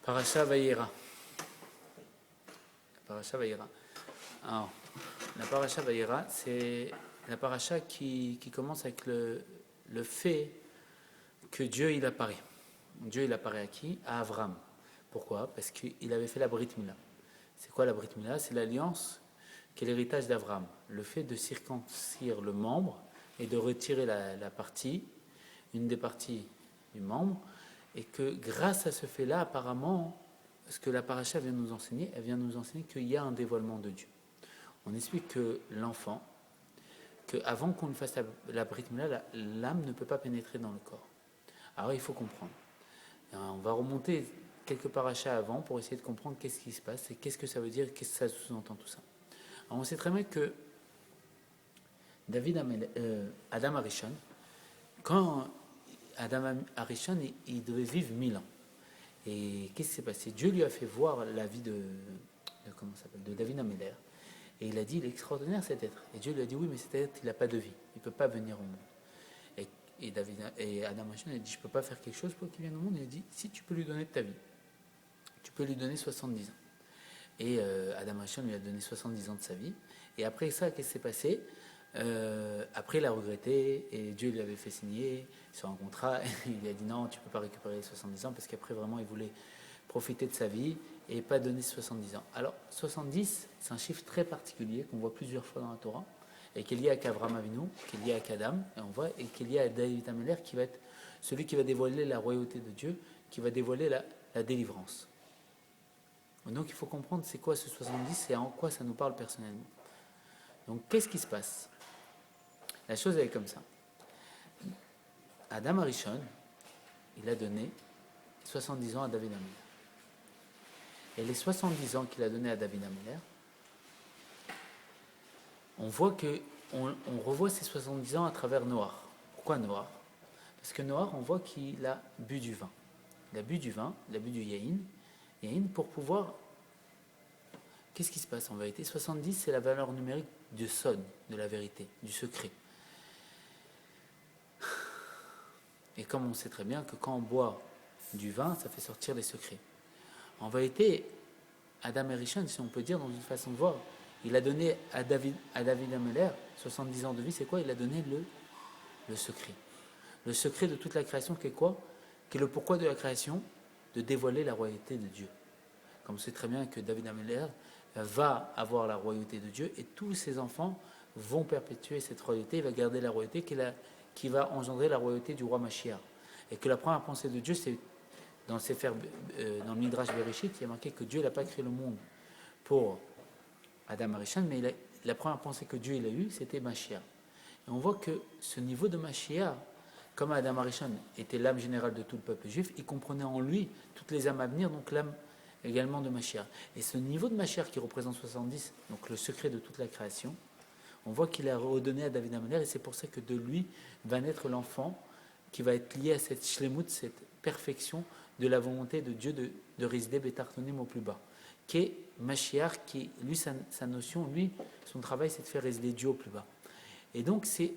Parasha Vayera. Parasha Vayera. Alors, la Parasha Vayera, c'est la Parasha qui commence avec le fait que Dieu il apparaît. Dieu il apparaît à qui? À Avram. Pourquoi? Parce qu'il avait fait la Brit Mila. C'est quoi la Brit Mila? C'est l'alliance qui est l'héritage d'Avram. Le fait de circoncire le membre et de retirer la partie, une des parties du membre, et que grâce à ce fait-là, apparemment, ce que la paracha vient nous enseigner, elle vient nous enseigner qu'il y a un dévoilement de Dieu. On explique que l'enfant, qu'avant qu'on lui fasse la Brit Mila, l'âme ne peut pas pénétrer dans le corps. Alors il faut comprendre. On va remonter quelques parachas avant pour essayer de comprendre qu'est-ce qui se passe et qu'est-ce que ça veut dire, qu'est-ce que ça sous-entend tout ça. Alors on sait très bien que Adam Arishon, quand Adam Arishon, il devait vivre 1000 ans. Et qu'est-ce qui s'est passé? Dieu lui a fait voir la vie de David Améler. Et il a dit, il est extraordinaire cet être. Et Dieu lui a dit, oui, mais cet être, il n'a pas de vie. Il ne peut pas venir au monde. Et Adam Arishon a dit, je ne peux pas faire quelque chose pour qu'il vienne au monde. Il a dit, si tu peux lui donner de ta vie, tu peux lui donner 70 ans. Et Adam Arishon lui a donné 70 ans de sa vie. Et après ça, qu'est-ce qui s'est passé? Après, il a regretté et Dieu lui avait fait signer sur un contrat. Il lui a dit non, tu ne peux pas récupérer les 70 ans parce qu'après, vraiment, il voulait profiter de sa vie et pas donner 70 ans. Alors, 70, c'est un chiffre très particulier qu'on voit plusieurs fois dans la Torah et qui est lié à Avram Avinu, qui est lié à Adam, et on voit, et qui est lié à David Améler, qui va être celui qui va dévoiler la royauté de Dieu, qui va dévoiler la délivrance. Donc, il faut comprendre c'est quoi ce 70 et en quoi ça nous parle personnellement. Donc, qu'est-ce qui se passe? La chose est comme ça. Adam Arishon, il a donné 70 ans à David Améler. Et les 70 ans qu'il a donné à David Améler, on voit que on revoit ces 70 ans à travers Noach. Pourquoi Noach? Parce que Noach, on voit qu'il a bu du vin. Il a bu du vin, il a bu du yaïn pour pouvoir... Qu'est-ce qui se passe en vérité? 70, c'est la valeur numérique du sod, de la vérité, du secret. Et comme on sait très bien que quand on boit du vin, ça fait sortir les secrets. En vérité, Adam Arishon, si on peut dire dans une façon de voir, il a donné à David Améler 70 ans de vie, c'est quoi? Il a donné le secret. Le secret de toute la création, qui est quoi? Qui est le pourquoi de la création? De dévoiler la royauté de Dieu. Comme on sait très bien que David Améler va avoir la royauté de Dieu et tous ses enfants vont perpétuer cette royauté, il va garder la royauté qui va engendrer la royauté du roi Mashiach. Et que la première pensée de Dieu, c'est dans le Midrash Bereshit, il y a marqué que Dieu n'a pas créé le monde pour Adam Arishon, mais la première pensée que Dieu il a eue, c'était Mashiach. Et on voit que ce niveau de Mashiach, comme Adam Arishon était l'âme générale de tout le peuple juif, il comprenait en lui toutes les âmes à venir, donc l'âme également de Mashiach. Et ce niveau de Mashiach qui représente 70, donc le secret de toute la création, on voit qu'il a redonné à David Améler, et c'est pour ça que de lui va naître l'enfant qui va être lié à cette shlemut, cette perfection de la volonté de Dieu de résider Betartonim au plus bas, qui est Mashiach, qui, lui, sa notion, lui, son travail, c'est de faire résider Dieu au plus bas. Et donc, c'est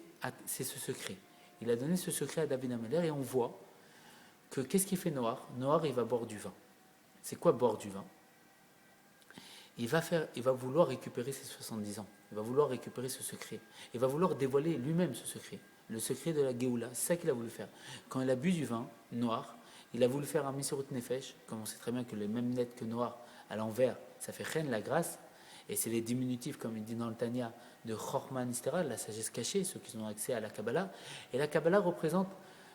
ce secret. Il a donné ce secret à David Améler, et on voit que, qu'est-ce qu'il fait Noach? Noach, il va boire du vin. C'est quoi boire du vin? Il va vouloir récupérer ses 70 ans. Il va vouloir récupérer ce secret. Il va vouloir dévoiler lui-même ce secret. Le secret de la Géoula. C'est ça qu'il a voulu faire. Quand il a bu du vin noir, il a voulu faire un Misirut Nefesh, comme on sait très bien que les mêmes lettres que noir à l'envers, ça fait Chen, la grâce. Et c'est les diminutifs, comme il dit dans le Tanya, de Chorma Nistera, la sagesse cachée, ceux qui ont accès à la Kabbalah. Et la Kabbalah représente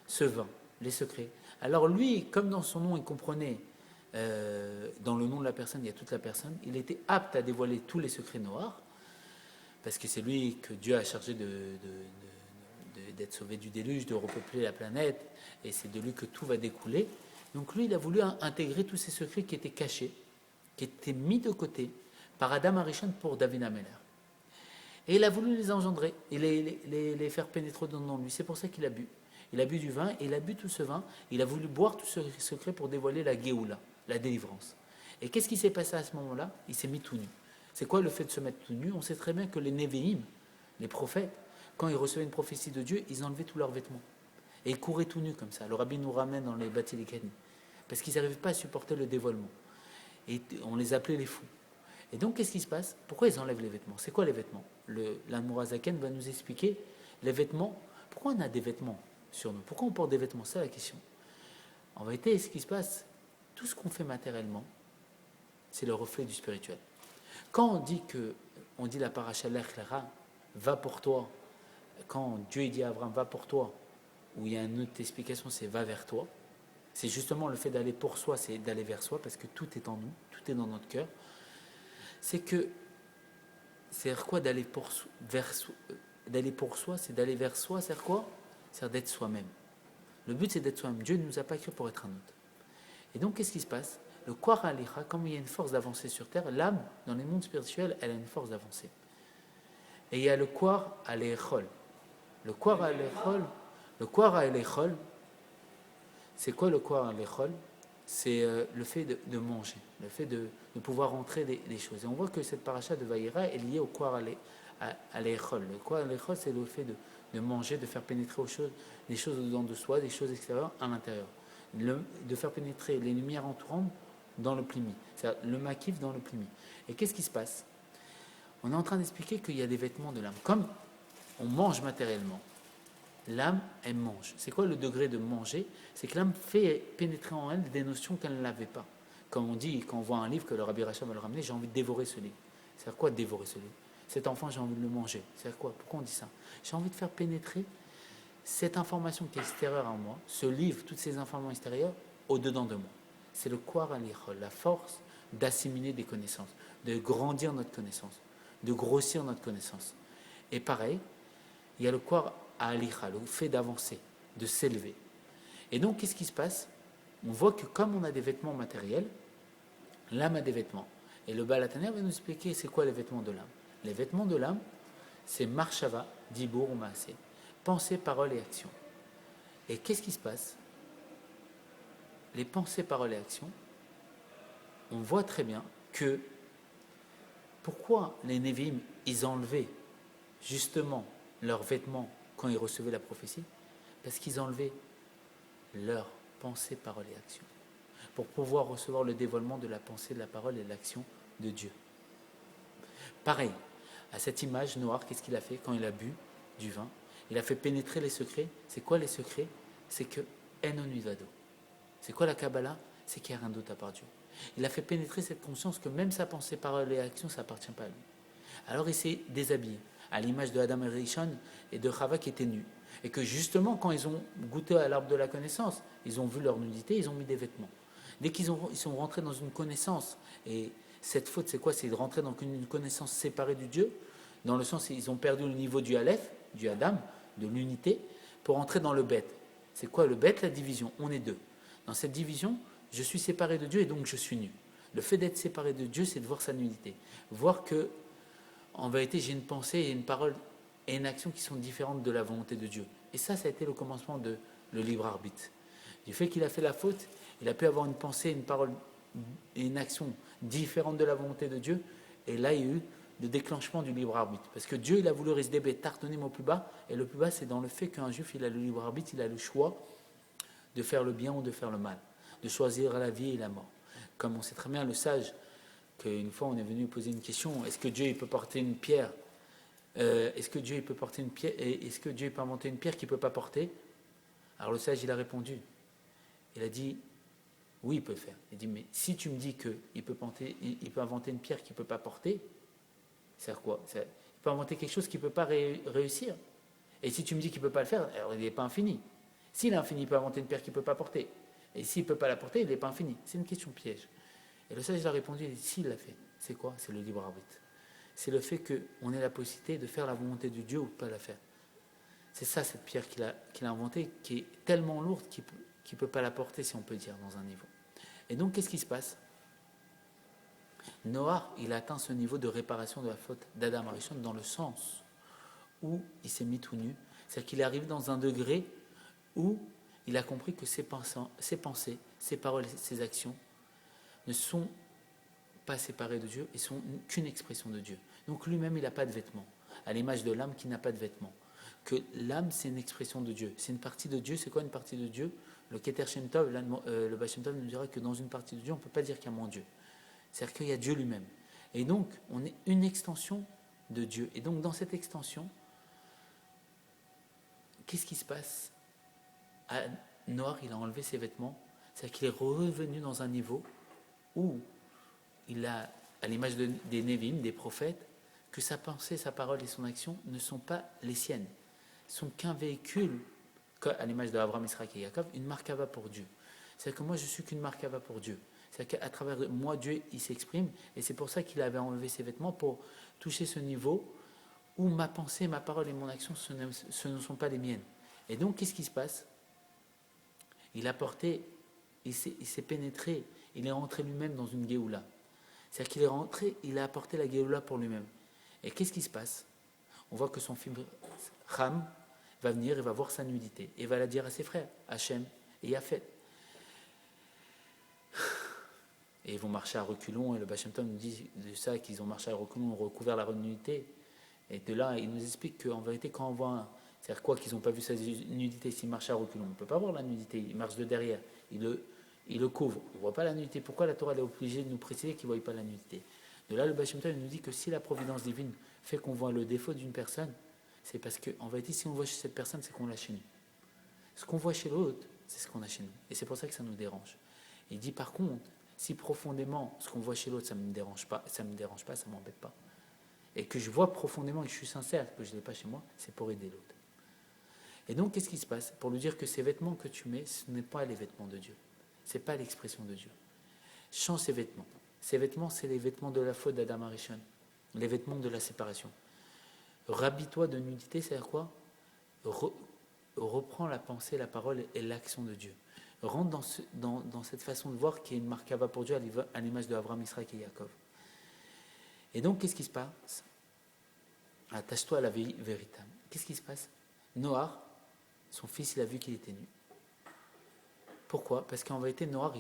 ce vin, les secrets. Alors lui, comme dans son nom, il comprenait... dans le nom de la personne, il y a toute la personne. Il était apte à dévoiler tous les secrets noirs, parce que c'est lui que Dieu a chargé d'être sauvé du déluge, de repeupler la planète, et c'est de lui que tout va découler. Donc lui, il a voulu intégrer tous ces secrets qui étaient cachés, qui étaient mis de côté par Adam Arishon pour David Améler. Et il a voulu les engendrer, et les faire pénétrer dans lui. C'est pour ça qu'il a bu. Il a bu du vin, et il a bu tout ce vin, il a voulu boire tout ce secret pour dévoiler la Géoula, la délivrance. Et qu'est-ce qui s'est passé à ce moment-là? Il s'est mis tout nu. C'est quoi le fait de se mettre tout nu? On sait très bien que les Névéim, les prophètes, quand ils recevaient une prophétie de Dieu, ils enlevaient tous leurs vêtements. Et ils couraient tout nus comme ça. Le rabbi nous ramène dans les Bati Lekani. parce qu'ils n'arrivaient pas à supporter le dévoilement. Et on les appelait les fous. Et donc, qu'est-ce qui se passe? Pourquoi ils enlèvent les vêtements? C'est quoi les vêtements? L'Anmourazaken va nous expliquer les vêtements. Pourquoi on a des vêtements sur nous? Pourquoi on porte des vêtements? C'est la question. En vérité, ce qui se passe, tout ce qu'on fait matériellement, c'est le reflet du spirituel. Quand on dit la paracha l'Echlecha, va pour toi, quand Dieu dit à Abraham, va pour toi, où il y a une autre explication, c'est va vers toi, c'est justement le fait d'aller pour soi, c'est d'aller vers soi, parce que tout est en nous, tout est dans notre cœur. C'est quoi d'aller pour soi, c'est d'aller vers soi, c'est quoi? C'est d'être soi-même. Le but, c'est d'être soi-même. Dieu ne nous a pas créé pour être un autre. Et donc, qu'est-ce qui se passe? Le Kwar Alicha, comme il y a une force d'avancer sur terre, l'âme, dans les mondes spirituels, elle a une force d'avancer. Et il y a le Kwar Alechol. Le Kwar Alechol, c'est quoi le Kwar Alechol? C'est le fait de manger, le fait de pouvoir rentrer des choses. Et on voit que cette paracha de Vaïra est liée au Kwar Alechol. Le Kwar Alechol, c'est le fait de manger, de faire pénétrer des choses au-dedans de soi, des choses extérieures à l'intérieur. De faire pénétrer les lumières entourantes dans le plimi, c'est-à-dire le makif dans le plimi. Et qu'est-ce qui se passe? On est en train d'expliquer qu'il y a des vêtements de l'âme. Comme on mange matériellement, l'âme, elle mange. C'est quoi le degré de manger? C'est que l'âme fait pénétrer en elle des notions qu'elle n'avait pas. Comme on dit, quand on voit un livre que le Rabbi Racham va le ramener, j'ai envie de dévorer ce livre. C'est-à-dire quoi dévorer ce livre? Cet enfant, j'ai envie de le manger. C'est-à-dire quoi? Pourquoi on dit ça? J'ai envie de faire pénétrer cette information qui est extérieure à moi, ce livre, toutes ces informations extérieures, au-dedans de moi. C'est le Kwar Alichol, la force d'assimiler des connaissances, de grandir notre connaissance, de grossir notre connaissance. Et pareil, il y a le Kwar Alicha, le fait d'avancer, de s'élever. Et donc, qu'est-ce qui se passe? On voit que comme on a des vêtements matériels, l'âme a des vêtements. Et le Baal HaTanya va nous expliquer c'est quoi les vêtements de l'âme. Les vêtements de l'âme, c'est Marshava, Dibour ou Maaseh. Pensée, parole et action. Et qu'est-ce qui se passe? Les pensées, paroles et actions, on voit très bien que pourquoi les Névi'im, ils enlevaient justement leurs vêtements quand ils recevaient la prophétie? Parce qu'ils enlevaient leurs pensées, paroles et actions pour pouvoir recevoir le dévoilement de la pensée, de la parole et de l'action de Dieu. Pareil, à cette image, Noir, qu'est-ce qu'il a fait quand il a bu du vin? Il a fait pénétrer les secrets. C'est quoi les secrets? C'est que Enon Ivado. C'est quoi la Kabbalah? C'est qu'il n'y a rien d'autre à part Dieu. Il a fait pénétrer cette conscience que même sa pensée, parole et action, ça n'appartient pas à lui. Alors il s'est déshabillé, à l'image de Adam et Rishon et de Chava qui étaient nus. Et que justement, quand ils ont goûté à l'arbre de la connaissance, ils ont vu leur nudité, ils ont mis des vêtements. Dès qu'ils sont rentrés dans une connaissance, et cette faute, c'est quoi? C'est de rentrer dans une connaissance séparée du Dieu, dans le sens où ils ont perdu le niveau du Aleph, du Adam, de l'unité, pour entrer dans le Bet. C'est quoi le Bet? La division. On est deux. Dans cette division, je suis séparé de Dieu et donc je suis nu. Le fait d'être séparé de Dieu, c'est de voir sa nudité. Voir que, en vérité, j'ai une pensée et une parole et une action qui sont différentes de la volonté de Dieu. Et ça a été le commencement de le libre arbitre. Du fait qu'il a fait la faute, il a pu avoir une pensée, une parole et une action différentes de la volonté de Dieu. Et là, il y a eu le déclenchement du libre arbitre. Parce que Dieu, il a voulu résider tartonner au plus bas. Et le plus bas, c'est dans le fait qu'un juif, il a le libre arbitre, il a le choix de faire le bien ou de faire le mal, de choisir la vie et la mort. Comme on sait très bien, le sage, qu'une fois on est venu poser une question, est-ce que Dieu il peut porter une pierre Est-ce que Dieu il peut porter une pierre Est-ce que Dieu peut inventer une pierre qu'il ne peut pas porter? Alors le sage, il a répondu. Il a dit, oui, il peut le faire. Il dit, mais si tu me dis qu'il peut inventer une pierre qu'il ne peut pas porter, c'est quoi? Il peut inventer quelque chose qu'il ne peut pas réussir. Et si tu me dis qu'il ne peut pas le faire, alors il n'est pas infini. S'il est infini, il peut inventer une pierre qu'il ne peut pas porter. Et s'il ne peut pas la porter, il n'est pas infini. C'est une question piège. Et le sage a répondu, s'il l'a fait, c'est quoi? C'est le libre arbitre. C'est le fait qu'on ait la possibilité de faire la volonté de Dieu ou de ne pas la faire. C'est ça, cette pierre qu'il a inventée, qui est tellement lourde qu'il ne peut pas la porter, si on peut dire, dans un niveau. Et donc, qu'est-ce qui se passe? Noah, il a atteint ce niveau de réparation de la faute d'Adam Arishon dans le sens où il s'est mis tout nu. C'est-à-dire qu'il est arrivé dans un degré où il a compris que ses pensées, ses paroles, ses actions ne sont pas séparées de Dieu et sont qu'une expression de Dieu. Donc lui-même, il n'a pas de vêtements, à l'image de l'âme qui n'a pas de vêtements. Que l'âme, c'est une expression de Dieu, c'est une partie de Dieu. C'est quoi une partie de Dieu? Le Keter Shem Tov, le Baal Shem Tov nous dira que dans une partie de Dieu, on ne peut pas dire qu'il y a mon Dieu. C'est-à-dire qu'il y a Dieu lui-même. Et donc, on est une extension de Dieu. Et donc, dans cette extension, qu'est-ce qui se passe? Noir, il a enlevé ses vêtements. C'est-à-dire qu'il est revenu dans un niveau où il a, à l'image des Névim, des prophètes, que sa pensée, sa parole et son action ne sont pas les siennes. Ne sont qu'un véhicule, à l'image d'Abraham, Israël et Jacob, une markava pour Dieu. C'est-à-dire que moi, je suis qu'une markava pour Dieu. C'est-à-dire qu'à travers moi, Dieu, il s'exprime. Et c'est pour ça qu'il avait enlevé ses vêtements, pour toucher ce niveau où ma pensée, ma parole et mon action, ce ne sont pas les miennes. Et donc, qu'est-ce qui se passe? Il a porté, il s'est pénétré, il est rentré lui-même dans une Géoula. C'est-à-dire qu'il est rentré, il a apporté la Géoula pour lui-même. Et qu'est-ce qui se passe? On voit que son fils Ham va venir et va voir sa nudité. Et va la dire à ses frères, Hachem et Yafet. Et ils vont marcher à reculons, et le Baal Shem Tov nous dit de ça, qu'ils ont marché à reculons, ont recouvert la nudité. Et de là, il nous explique qu'en vérité, quand on voit c'est-à-dire quoi, qu'ils n'ont pas vu sa nudité, s'il marche à reculons, on ne peut pas voir la nudité, il marche de derrière, il le couvre, on ne voit pas la nudité. Pourquoi la Torah est obligée de nous préciser qu'il ne voit pas la nudité? De là, le Baal Shem Tov nous dit que si la providence divine fait qu'on voit le défaut d'une personne, c'est parce qu'en vérité, si on voit chez cette personne, c'est qu'on l'a chez nous. Ce qu'on voit chez l'autre, c'est ce qu'on a chez nous. Et c'est pour ça que ça nous dérange. Il dit par contre, si profondément ce qu'on voit chez l'autre, ça ne me dérange pas, ça ne m'embête pas, et que je vois profondément et que je suis sincère, que je ne l'ai pas chez moi, c'est pour aider l'autre. Et donc, qu'est-ce qui se passe? Pour lui dire que ces vêtements que tu mets, ce n'est pas les vêtements de Dieu. Ce n'est pas l'expression de Dieu. Change ces vêtements. Ces vêtements, c'est les vêtements de la faute d'Adam Arishon, les vêtements de la séparation. Rhabille-toi de nudité, c'est-à-dire quoi? Reprends la pensée, la parole et l'action de Dieu. Rentre dans cette façon de voir qui est une markava pour Dieu à l'image de Abraham, Israël et Jacob. Et donc, qu'est-ce qui se passe? Attache-toi à la vie véritable. Qu'est-ce qui se passe? Noah, son fils, il a vu qu'il était nu. Pourquoi? Parce qu'en vérité, Noah,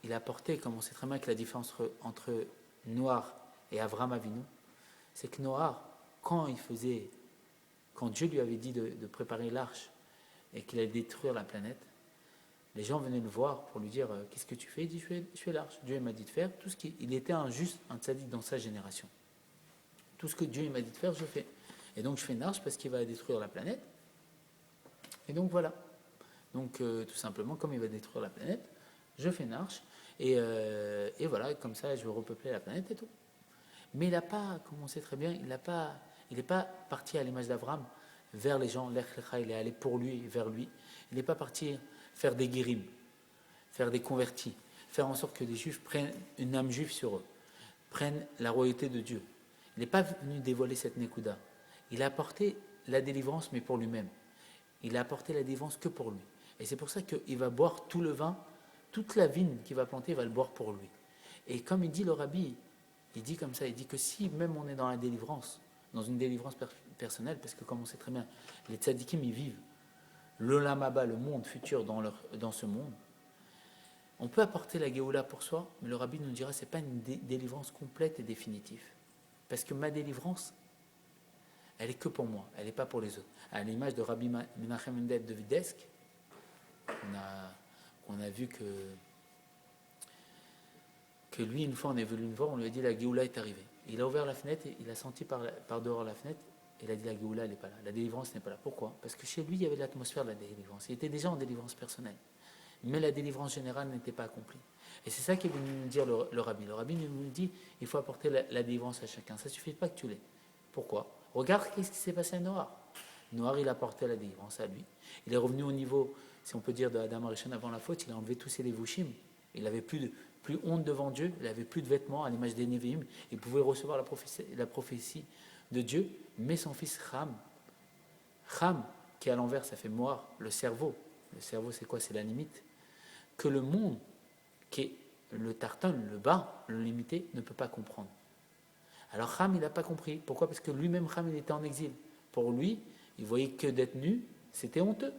il a porté, comme on sait très bien que la différence entre Noah et Avraham Avinu, c'est que Noah, quand Dieu lui avait dit de préparer l'arche et qu'il allait détruire la planète, les gens venaient le voir pour lui dire qu'est-ce que tu fais? Il dit je fais l'arche. Dieu m'a dit de faire tout ce il était un tzaddik dans sa génération. Tout ce que Dieu m'a dit de faire, je fais. Et donc je fais une arche parce qu'il va détruire la planète. Et donc voilà. Donc tout simplement, comme il va détruire la planète, je fais une arche et voilà, comme ça je vais repeupler la planète et tout. Mais il n'a pas, comme on sait très bien, il n'est pas parti à l'image d'Abraham vers les gens, l'Ech Lecha, il est allé pour lui, vers lui. Il n'est pas parti faire des guérims, faire des convertis, faire en sorte que les Juifs prennent une âme juive sur eux, prennent la royauté de Dieu. Il n'est pas venu dévoiler cette Nekuda. Il a apporté la délivrance, mais pour lui-même. Il a apporté la délivrance que pour lui. Et c'est pour ça qu'il va boire tout le vin, toute la vigne qu'il va planter, il va le boire pour lui. Et comme il dit le Rabbi, il dit comme ça, il dit que si même on est dans la délivrance, dans une délivrance personnelle, parce que comme on sait très bien, les tzadikim, ils vivent l'Olam Haba, le monde futur dans ce monde, on peut apporter la Géoula pour soi, mais le Rabbi nous dira que ce n'est pas une délivrance complète et définitive. Parce que ma délivrance, elle est que pour moi, elle n'est pas pour les autres. À l'image de Rabbi Menachem Mendel de Videsk, on a vu que lui, une fois, on est venu le voir, on lui a dit la Géoula est arrivée. Il a ouvert la fenêtre, et il a senti par dehors la fenêtre, et il a dit la Géoula, elle n'est pas là, la délivrance n'est pas là. Pourquoi? Parce que chez lui, il y avait l'atmosphère de la délivrance. Il était déjà en délivrance personnelle. Mais la délivrance générale n'était pas accomplie. Et c'est ça qu'est venu nous dire le Rabbi. Le Rabbi nous dit il faut apporter la délivrance à chacun. Ça ne suffit pas que tu l'aies. Pourquoi? Regarde qu'est-ce qui s'est passé à Noah. Noah, il a apporté la délivrance à lui. Il est revenu au niveau, si on peut dire, de Adam Arishon avant la faute. Il a enlevé tous ses levushim. Il n'avait plus honte devant Dieu. Il n'avait plus de vêtements à l'image des Nevi'im. Il pouvait recevoir la prophétie de Dieu. Mais son fils Ham, qui est à l'envers, ça fait Moar, le cerveau. Le cerveau, c'est quoi? C'est la limite. Que le monde, qui est le tartan, le bas, le limité, ne peut pas comprendre. Alors Ham, il n'a pas compris. Pourquoi? Parce que lui-même, Ham, il était en exil. Pour lui, il voyait que d'être nu, c'était honteux.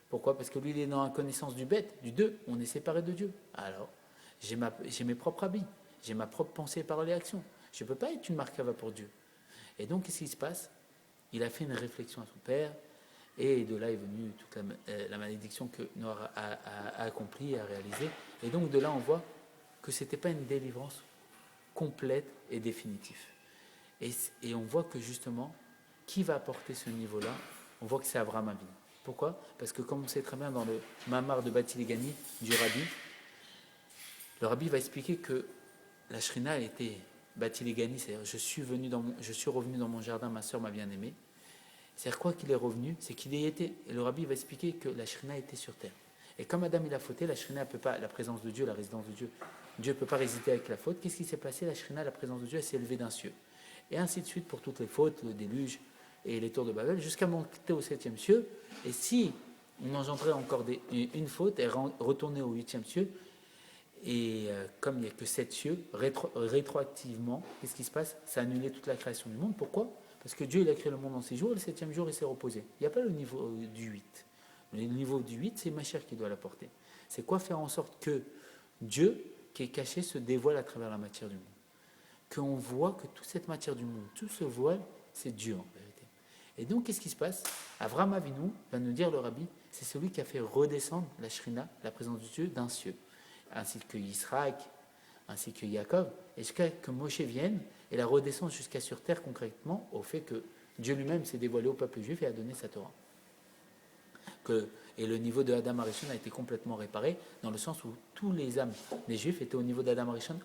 Pourquoi? Parce que lui, il est dans la connaissance du bête, du deux. On est séparé de Dieu. Alors, j'ai mes propres habits. J'ai ma propre pensée, parole et action. Je ne peux pas être une markava pour Dieu. Et donc, qu'est-ce qui se passe? Il a fait une réflexion à son père. Et de là est venue toute la malédiction que Noah a accomplie et a réalisée. Et donc de là, on voit que ce n'était pas une délivrance complète et définitive. Et on voit que justement, qui va apporter ce niveau-là? On voit que c'est Abraham Avinu. Pourquoi? Parce que comme on sait très bien dans le Mamar de Batiligani du Rabbi, le Rabbi va expliquer que la Shrina était Batiligani, c'est-à-dire je suis revenu dans mon jardin, ma soeur m'a bien aimé. C'est-à-dire quoi qu'il est revenu, c'est qu'il y était. Et le Rabbi va expliquer que la Shrina était sur terre. Et comme Adam il a fauté, la Shrina ne peut pas, la présence de Dieu, la résidence de Dieu, Dieu ne peut pas résider avec la faute. Qu'est-ce qui s'est passé? La Shrina, la présence de Dieu, elle s'est élevée d'un cieux. Et ainsi de suite pour toutes les fautes, le déluge et les tours de Babel, jusqu'à monter au 7e cieux. Et si on engendrait encore une faute et retourner au 8e cieux, et comme il n'y a que 7 cieux, rétroactivement, qu'est-ce qui se passe? Ça annulait toute la création du monde. Pourquoi? Parce que Dieu il a créé le monde en 6 jours, et le 7e jour il s'est reposé. Il n'y a pas le niveau du 8. Le niveau du 8, c'est Machir qui doit l'apporter. C'est quoi faire en sorte que Dieu, qui est caché, se dévoile à travers la matière du monde? Qu'on voit que toute cette matière du monde, tout ce voile, c'est Dieu en vérité. Et donc, qu'est-ce qui se passe? Avraham Avinu va nous dire le Rabbi, c'est celui qui a fait redescendre la Shrina, la présence de Dieu, d'un cieux, ainsi que Israël, ainsi que Jacob, et jusqu'à que Moshe vienne et la redescende jusqu'à sur terre concrètement au fait que Dieu lui-même s'est dévoilé au peuple juif et a donné sa Torah. Et le niveau de Adam Arishon a été complètement réparé, dans le sens où tous les âmes des Juifs étaient au niveau d'Adam Arishon